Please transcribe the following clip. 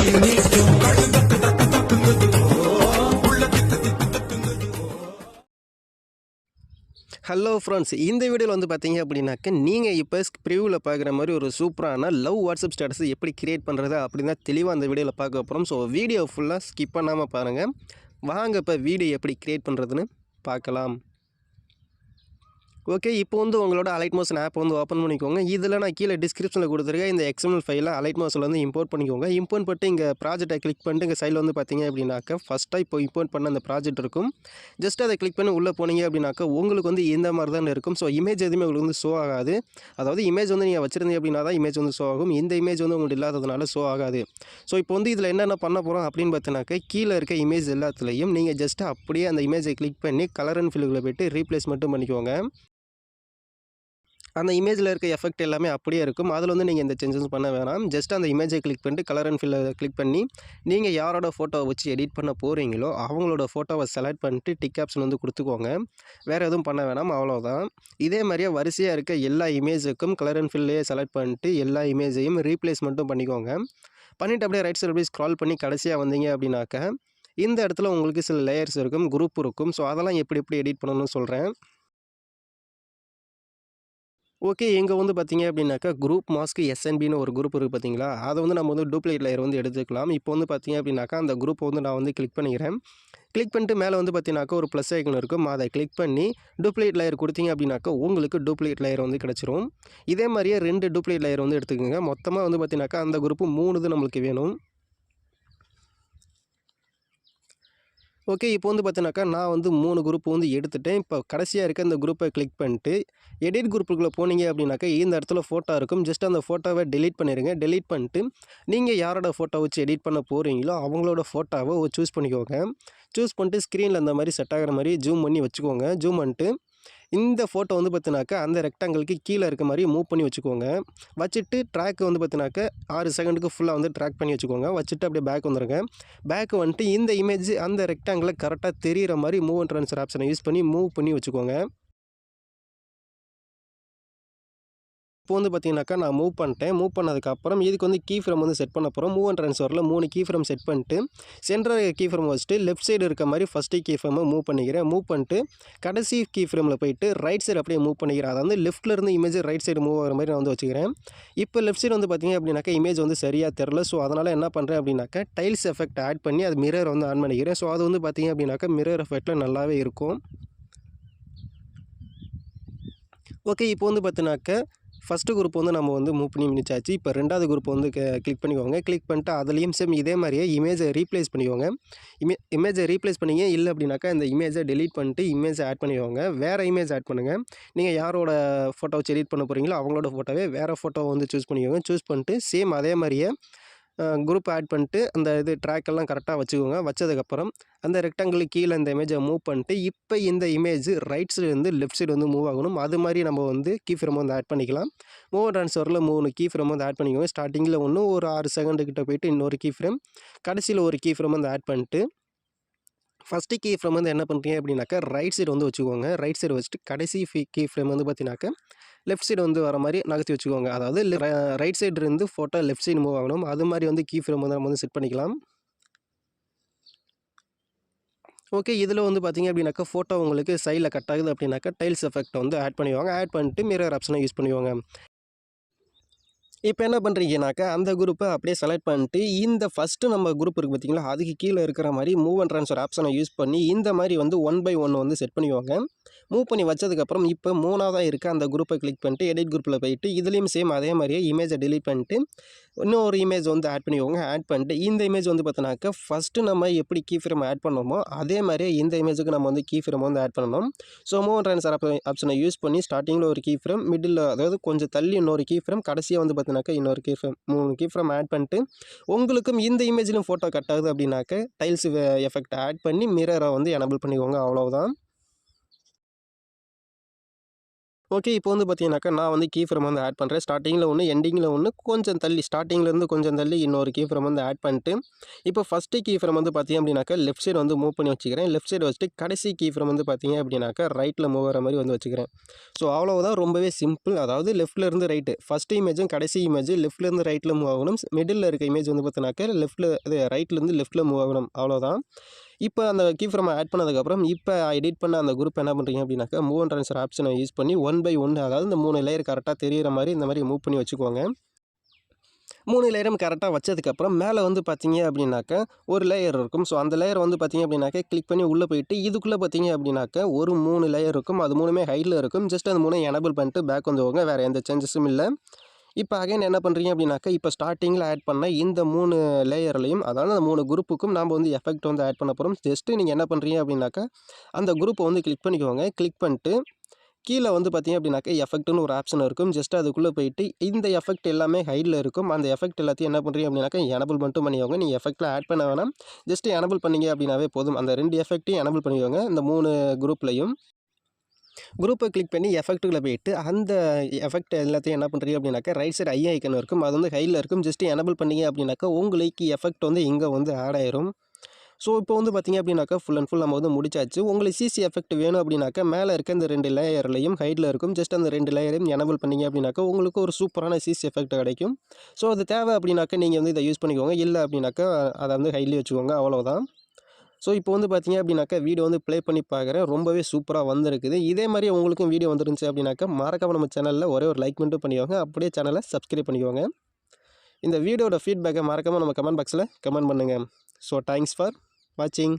Hello friends, இந்த வீடியோவில் வந்து பார்த்தீங்க அப்படின்னாக்க நீங்கள் இப்போ ப்ரிவியூவில் பார்க்குற மாதிரி ஒரு சூப்பரான லவ் வாட்ஸ்அப் ஸ்டேட்டஸ் எப்படி கிரியேட் பண்ணுறது அப்படின்னு தான் தெளிவாக அந்த வீடியோவில் பார்க்க போகிறோம். ஸோ வீடியோ ஃபுல்லாக ஸ்கிப் பண்ணாமல் பாருங்கள். வாங்க இப்போ வீடியோ எப்படி கிரியேட் பண்ணுறதுன்னு பார்க்கலாம். ஓகே, இப்போ வந்து உங்களோட அலைட் மோஷன் ஆப் வந்து ஓப்பன் பண்ணிக்கோங்க. இதில் நான் கீழே டிஸ்கிரிப்ஷனில் கொடுத்துருக்கேன் இந்த எக்ஸ்எம்எல் ஃபைலை அலைட் மோஷனில் வந்து இம்போர்ட் பண்ணிக்கோங்க. இம்போர்ட் பண்ணிட்டு இங்கே ப்ராஜெக்டை கிளிக் பண்ணிட்டு இங்கே சைடில் வந்து பார்த்தீங்க அப்படின்னாக்க ஃபஸ்ட்டாக இப்போ இம்போர்ட் பண்ண அந்த ப்ராஜெக்ட் இருக்கும். ஜஸ்ட் அதை கிளிக் பண்ணி உள்ளே போனீங்க அப்படின்னாக்க உங்களுக்கு வந்து இந்த மாதிரி தான் இருக்கும். ஸோ இமேஜ் எதுவுமே உங்களுக்கு வந்து ஷோ ஆகாது. அதாவது இமேஜ் வந்து நீங்கள் வச்சுருந்தீங்க அப்படின்னா தான் இமேஜ் வந்து ஷோ ஆகும். இந்த இமேஜ் வந்து உங்களுக்கு இல்லாததுனால ஷோ ஆகாது. ஸோ இப்போ வந்து இதில் என்னென்ன பண்ண போகிறோம் அப்படின்னு பார்த்தீங்கன்னாக்க கீழே இருக்க இமேஜ் எல்லாத்துலேயும் நீங்கள் ஜஸ்ட் அப்படியே அந்த இமேஜை கிளிக் பண்ணி கலர் அண்ட் ஃபில்லில் போய்ட்டு ரீப்ளேஸ் மட்டும் பண்ணிக்கோங்க. அந்த இமேஜில் இருக்க எஃபெக்ட் எல்லாமே அப்படியே இருக்கும். அதில் வந்து நீங்கள் எந்த சேஞ்சஸ் பண்ண வேணாம். ஜஸ்ட் அந்த இமேஜை கிளிக் பண்ணிட்டு கலர் அண்ட் ஃபில்லை கிளிக் பண்ணி நீங்கள் யாரோட ஃபோட்டோவை வச்சு எடிட் பண்ண போகிறீங்களோ அவங்களோட ஃபோட்டோவை செலக்ட் பண்ணிட்டு டிக் ஆப்ஷன் வந்து கொடுத்துக்கோங்க. வேறு எதுவும் பண்ண வேணாம், அவ்வளோதான். இதே மாதிரியே வரிசையாக இருக்க எல்லா இமேஜுக்கும் கலர் அண்ட் ஃபில்லையே செலக்ட் பண்ணிட்டு எல்லா இமேஜையும் ரீப்ளேஸ் மட்டும் பண்ணிக்கோங்க. பண்ணிவிட்டு அப்படியே ரைட் சைடு அப்படியே ஸ்க்ரால் பண்ணி கடைசியாக வந்தீங்க அப்படின்னாக்க இந்த இடத்துல உங்களுக்கு சில லேயர்ஸ் இருக்கும், குரூப் இருக்கும். ஸோ அதெல்லாம் எப்படி எடிட் பண்ணணும்னு சொல்கிறேன். ஓகே, இங்கே வந்து பார்த்தீங்க அப்படின்னாக்கா குரூப் மாஸ்க் எஸ்என்பின்னு ஒரு குரூப் இருக்குது பார்த்தீங்களா, அதை வந்து நம்ம வந்து டூப்ளிகேட் லேயர் வந்து எடுத்துக்கலாம். இப்போ வந்து பார்த்தீங்க அப்படின்னாக்கா அந்த குரூப்பை வந்து நான் வந்து கிளிக் பண்ணிக்கிறேன். கிளிக் பண்ணிட்டு மேலே வந்து பார்த்தீங்கன்னாக்கா ஒரு ப்ளஸ் ஐக்கன் இருக்கும். அதை கிளிக் பண்ணி டூப்ளிகேட் லேயர் கொடுத்தீங்க அப்படின்னாக்கா உங்களுக்கு டூப்ளிகேட் லேயர் வந்து கிடச்சிரும். இதே மாதிரியே 2 டூப்ளிகேட் லேயர் வந்து எடுத்துக்கோங்க. மொத்தமாக வந்து பார்த்தீங்கன்னாக்கா அந்த குரூப்பு 3 இது நம்மளுக்கு வேணும். ஓகே, இப்போ வந்து பார்த்தீங்கன்னாக்கா நான் வந்து 3 குரூப் வந்து எடுத்துட்டேன். இப்போ கடைசியாக இருக்க இந்த குரூப்பை கிளிக் பண்ணிட்டு எடிட் குரூப்புக்குள்ளே போனீங்க அப்படின்னாக்கா இந்த இடத்துல ஃபோட்டோ இருக்கும். ஜஸ்ட் அந்த ஃபோட்டோவை டெலீட் பண்ணிடுங்க. டெலீட் பண்ணிட்டு நீங்கள் யாரோட ஃபோட்டோ வச்சு எடிட் பண்ண போகிறீங்களோ அவங்களோட ஃபோட்டோவை சூஸ் பண்ணிக்கோங்க. சூஸ் பண்ணிட்டு ஸ்க்ரீனில் அந்த மாதிரி செட் ஆகிற மாதிரி ஜூம் பண்ணி வச்சுக்கோங்க. ஜூம் பண்ணிட்டு இந்த ஃபோட்டோ வந்து பார்த்தினாக்கா அந்த ரெக்டாங்கிளுக்கு கீழே இருக்க மாதிரி மூவ் பண்ணி வச்சுக்கோங்க. வச்சுட்டு ட்ராக் வந்து பார்த்தினாக்கா 6 செகண்டுக்கு ஃபுல்லாக வந்து ட்ராக் பண்ணி வச்சுக்கோங்க. வச்சுட்டு அப்படியே பேக் வந்துடுங்க. பேக் வந்துட்டு இந்த இமேஜ் அந்த ரெக்டாங்கில் கரெக்டாக தெரிகிற மாதிரி மூவ் அண்ட் ட்ரான்ஸ்ஃபர் ஆப்ஷனை யூஸ் பண்ணி மூவ் பண்ணி வச்சுக்கோங்க. இப்போ வந்து பார்த்தீங்கன்னாக்கா நான் மூவ் பண்ணிட்டேன். மூவ் பண்ணதுக்கப்புறம் இதுக்கு வந்து கீ ஃப்ரேம் வந்து செட் பண்ண போகிறோம். மூவ் அண்ட் ட்ரான்ஸ்ஃபரில் 3 கீ ஃப்ரேம் செட் பண்ணிட்டு சென்டர் கீ ஃப்ரேம் வச்சுட்டு லெஃப்ட் சைடு இருக்க மாதிரி ஃபஸ்ட்டு கீ ஃப்ரேமை மூவ் பண்ணிக்கிறேன். மூவ் பண்ணிட்டு கடைசி கீ ஃப்ரேமில் போயிட்டு ரைட் சைடு அப்படியே மூவ் பண்ணிக்கிறேன். அதாவது லெஃப்ட்டில் இருந்து இமேஜ் ரைட் சைடு மூவ் ஆகிற மாதிரி நான் வந்து வச்சுக்கிறேன். இப்போ லெஃப்ட் சைடு வந்து பார்த்தீங்க அப்படின்னாக்கா இமேஜ் வந்து சரியாக தெரில. ஸோ அதனால் என்ன பண்ணுறேன் அப்படின்னாக்கா டைல்ஸ் எஃபெக்ட் ஆட் பண்ணி அது மிரர் வந்து ஆன் பண்ணிக்கிறேன். ஸோ அது வந்து பார்த்தீங்க அப்படின்னாக்கா மிரர் எஃபெக்டில் நல்லாவே இருக்கும். ஓகே, இப்போ வந்து பார்த்தீங்கன்னாக்கா ஃபஸ்ட்டு குரூப் வந்து நம்ம வந்து மூவ் பண்ணி முடிச்சாச்சு. இப்போ 2வது குரூப் வந்து கிளிக் பண்ணிக்கோங்க. கிளிக் பண்ணிட்டு அதுலேயும் சேம் இதே மாதிரியே இமேஜை ரீப்ளேஸ் பண்ணிக்கோங்க. இமேஜை ரீப்ளேஸ் பண்ணிங்க. இல்லை அப்படின்னாக்கா இந்த இமேஜை டெலீட் பண்ணிட்டு இமேஜை ஆட் பண்ணிக்கோங்க. வேறு இமேஜ் ஆட் பண்ணுங்கள். நீங்கள் யாரோட ஃபோட்டோ வச்சு எடிட் பண்ண போகிறீங்களோ அவங்களோட ஃபோட்டோவே வேறு ஃபோட்டோவை வந்து சூஸ் பண்ணிக்கோங்க. சூஸ் பண்ணிட்டு சேம் அதே மாதிரியே குரூப் ஆட் பண்ணிட்டு அந்த இது ட்ராக்கெல்லாம் கரெக்டாக வச்சுக்கோங்க. வச்சதுக்கப்புறம் அந்த ரெக்டாங்கிளுக்கு கீழே இந்த இமேஜை மூவ் பண்ணிட்டு இப்போ இந்த இமேஜ் ரைட் சைடுலேருந்து லெஃப்ட் சைடு வந்து மூவ் ஆகணும். அது மாதிரி நம்ம வந்து கீ ஃப்ரேம் வந்து ஆட் பண்ணிக்கலாம். மூவ் ட்ரான்ஸ்ஃபரில் 3 கீ ஃப்ரேம் வந்து ஆட் பண்ணிக்கோங்க. ஸ்டார்டிங்கில் ஒன்று ஒரு 6 செகண்டு கிட்ட போயிட்டு இன்னொரு கீ ஃப்ரேம், கடைசியில் ஒரு கீ ஃப்ரேம் வந்து ஆட் பண்ணிட்டு ஃபஸ்ட்டு கீ ஃப்ரேம் வந்து என்ன பண்ணுறீங்க அப்படின்னாக்கா ரைட் சைடு வந்து வச்சுக்கோங்க. ரைட் சைடு வச்சுட்டு கடைசி கீ ஃப்ரேம் வந்து பார்த்தீங்கன்னாக்கா லெஃப்ட் சைடு வந்து வர மாதிரி நகர்த்தி வச்சுக்கோங்க. அதாவது ரைட் சைடு இருந்து ஃபோட்டோ லெஃப்ட் சைடு மூவ் ஆகணும். அது மாதிரி வந்து கீ ஃப்ரேம் வந்து நம்ம வந்து செட் பண்ணிக்கலாம். ஓகே, இதில் வந்து பார்த்தீங்க அப்படின்னாக்கா ஃபோட்டோ உங்களுக்கு சைடில் கட் ஆகுது அப்படின்னாக்கா டைல்ஸ் எஃபெக்ட் வந்து ஆட் பண்ணிவாங்க. ஆட் பண்ணிட்டு மிரர் ஆப்ஷனை யூஸ் பண்ணிவாங்க. இப்போ என்ன பண்ணுறீங்கனாக்கா அந்த குரூப்பை அப்படியே செலக்ட் பண்ணிட்டு இந்த ஃபஸ்ட்டு நம்ம குரூப் இருக்குது பார்த்தீங்களா, அதுக்கு கீழே இருக்கிற மாதிரி மூவ் அண்ட் ட்ரான்ஸ்ஃபர் ஆப்ஷனை யூஸ் பண்ணி இந்த மாதிரி வந்து 1 பை 1 வந்து செட் பண்ணிக்குவாங்க. மூவ் பண்ணி வச்சதுக்கப்புறம் இப்போ 3ஆவதாக இருக்க அந்த குரூப்பை கிளிக் பண்ணிட்டு எடிட் குரூப்பில் போயிட்டு இதுலேயும் சேம் அதே மாதிரியே இமேஜை டெலீட் பண்ணிட்டு இன்னொரு இமேஜ் வந்து ஆட் பண்ணிக்கோங்க. ஆட் பண்ணிட்டு இந்த இமேஜ் வந்து பார்த்தோன்னாக்கா ஃபஸ்ட்டு நம்ம எப்படி கீ ஃப்ரேம் ஆட் பண்ணோமோ அதே மாதிரியே இந்த இமேஜுக்கு நம்ம வந்து கீ ஃப்ரேம் வந்து ஆட் பண்ணணும். ஸோ மூவ் அண்ட் ட்ரான்ஸ்ஃபர் ஆப்ஷனை யூஸ் பண்ணி ஸ்டார்டிங்கில் ஒரு கீ ஃப்ரேம், மிடில் அதாவது கொஞ்சம் தள்ளி இன்னொரு கீ ஃப்ரேம், கடைசியாக வந்து பார்த்தீங்கன்னாக்கா இன்னொரு key frame, 3 key frame add பண்ணிட்டு உங்களுக்கும் இந்த இமேஜிலும் ஃபோட்டோ கட் ஆகுது அப்படின்னாக்க டைல்ஸ் எஃபெக்ட் ஆட் பண்ணி மிரரை வந்து எனபிள் பண்ணிக்கோங்க. அவ்வளோதான். ஓகே. இப்போ வந்து பார்த்தீங்கன்னாக்கா, நான் வந்து கீ ஃப்ரேம் வந்து ஆட் பண்ணுறேன். ஸ்டார்ட்டிங்கில ஒண்ணு, எண்டிங்கில ஒண்ணு, கொஞ்சம் தள்ளி ஸ்டார்ட்டிங்லேருந்து கொஞ்சம் தள்ளி இன்னொரு கீ ஃப்ரேம் வந்து ஆட் பண்ணிட்டு, இப்போ ஃபஸ்ட்டு கீ ஃப்ரேம் வந்து பார்த்தீங்க அப்படின்னாக்கா, லெஃப்ட் சைடு வந்து மூவ் பண்ணி வச்சுக்கிறேன். லெஃப்ட் சைடு வச்சுட்டு கடைசி கீ ஃப்ரேம் வந்து பார்த்தீங்க அப்படின்னாக்கா, ரைட்டில் மூவ் ஆகிற மாரி வந்து வச்சுக்கிறேன். ஸோ அவ்வளவுதான், ரொம்பவே சிம்பிள். அதாவது லெஃப்ட்லேருந்து ரைட்டு. ஃபஸ்ட்டு இமேஜும் கடைசி இமேஜ் லெஃப்ட்லேருந்து ரைட்டில் மூவ் ஆகணும். மிடில்ல இருக்க இமேஜ் வந்து பார்த்தீங்கன்னாக்கா, ரைட்லேருந்து லெஃப்ட்டில் மூவ் ஆகணும். அவ்வளோதான். இப்போ அந்த கீ ஃப்ரேமை ஆட் பண்ணதுக்கப்புறம், இப்போ எடிட் பண்ண அந்த குரூப் என்ன பண்ணுறீங்க அப்படின்னாக்கா, மூவ் அண்ட் ட்ரான்ஸ்ஃபர் ஆப்ஷனை யூஸ் பண்ணி 1 பை 1 அதாவது இந்த 3 லேயர் கரெக்டாக தெரியிற மாரி இந்த மாரி மூவ் பண்ணி வச்சுக்கோங்க. 3 லேயரும் கரெக்டாக வச்சதுக்கப்புறம் மேலே வந்து பார்த்தீங்க அப்படின்னாக்கா, ஒரு லேயர் இருக்கும். ஸோ அந்த லேயர் வந்து பார்த்தீங்க அப்படின்னாக்கா, கிளிக் பண்ணி உள்ளே போயிட்டு இதுக்குள்ளே பார்த்தீங்க அப்படின்னாக்கா, ஒரு 3 லேயர் இருக்கும். அது 3மே ஹைட்ல இருக்கும். ஜஸ்ட் அந்த 3 எனேபிள் பண்ணிட்டு பேக் வந்துக்கோங்க. வேறு எந்த சேஞ்சஸும் இல்ல. இப்போ அகைன் என்ன பண்ணுறீங்க அப்படின்னாக்கா, இப்போ ஸ்டார்ட்டிங்கில் ஆட் பண்ண இந்த 3 லேயர்லையும், அதாவது அந்த 3 குரூப்புக்கும் நாம் வந்து எஃபெக்ட் வந்து ஆட் பண்ண போகிறோம். ஜஸ்ட்டு நீங்கள் என்ன பண்ணுறீங்க அப்படின்னாக்கா, அந்த குரூப்பை வந்து கிளிக் பண்ணிக்கோங்க. கிளிக் பண்ணிட்டு கீழே வந்து பார்த்தீங்க அப்படின்னாக்கா, எஃபெக்ட்னு ஒரு ஆப்ஷன் இருக்கும். ஜஸ்ட் அதுக்குள்ளே போயிட்டு இந்த எஃபெக்ட் எல்லாமே ஹைட்ல இருக்கும். அந்த எஃபெக்ட் எல்லாத்தையும் என்ன பண்ணுறீங்க அப்படின்னாக்கா, எனேபிள் மட்டும் பண்ணிக்கோங்க. நீங்கள் எஃபெக்ட்டில் ஆட் பண்ண வேணாம். ஜஸ்ட் எனேபிள் பண்ணீங்க அப்படின்னாவே போதும். அந்த 2 எஃபெக்ட்டையும் எனேபிள் பண்ணிக்கோங்க. இந்த 3 குரூப்லையும். குரூப்பை கிளிக் பண்ணி எஃபெக்ட்டுக்குள்ள போயிட்டு, அந்த எஃபெக்ட் எல்லாத்தையும் என்ன பண்ணுறீங்க அப்படின்னாக்கா, ரைட் சைடு ஐ ஐக்கன் இருக்கும். அது வந்து ஹைல இருக்கும். ஜஸ்ட் எனேபிள் பண்ணீங்க அப்படின்னாக்கா, உங்களுக்கு எஃபெக்ட் வந்து இங்கே வந்து ஆட் ஆயிரும். ஸோ இப்போ வந்து பார்த்தீங்க அப்படின்னாக்கா, ஃபுல் அண்ட் ஃபுல் நம்ம வந்து முடிச்சாச்சு. உங்களுக்கு சிசி எஃபெக்ட் வேணும் அப்படின்னாக்கா, மேலே இருக்க இந்த 2 லேயர்லையும் ஹைட்ல இருக்கும். ஜஸ்ட் அந்த 2 லேயரையும் எனேபிள் பண்ணீங்க அப்படின்னாக்கா, உங்களுக்கு ஒரு சூப்பரான சிசி எஃபெக்ட் கிடைக்கும். ஸோ அது தேவை அப்படின்னாக்கா, நீங்கள் வந்து இதை யூஸ் பண்ணிக்கோங்க. இல்லை அப்படின்னாக்கா, அதை வந்து ஹைட்லேயே வச்சுக்கோங்க. அவ்வளோதான். ஸோ இப்போ வந்து பார்த்தீங்க அப்படின்னாக்கா, வீடியோ வந்து ப்ளே பண்ணி பார்க்குறேன். ரொம்பவே சூப்பரா வந்திருக்குது. இதே மாரி உங்களுக்கும் வீடியோ வந்துருந்துச்சு அப்படின்னாக்கா, மறக்காம நம்ம சேனலில் ஒரே ஒரு லைக் மட்டும் பண்ணிக்கோங்க. அப்படியே சேனலை சப்ஸ்கிரைப் பண்ணிக்கோங்க. இந்த வீடியோட ஃபீட்பேக்கை மறக்காம நம்ம கமெண்ட் பாக்ஸில் கமெண்ட் பண்ணுங்க. ஸோ தேங்க்ஸ் ஃபார் வாட்சிங்.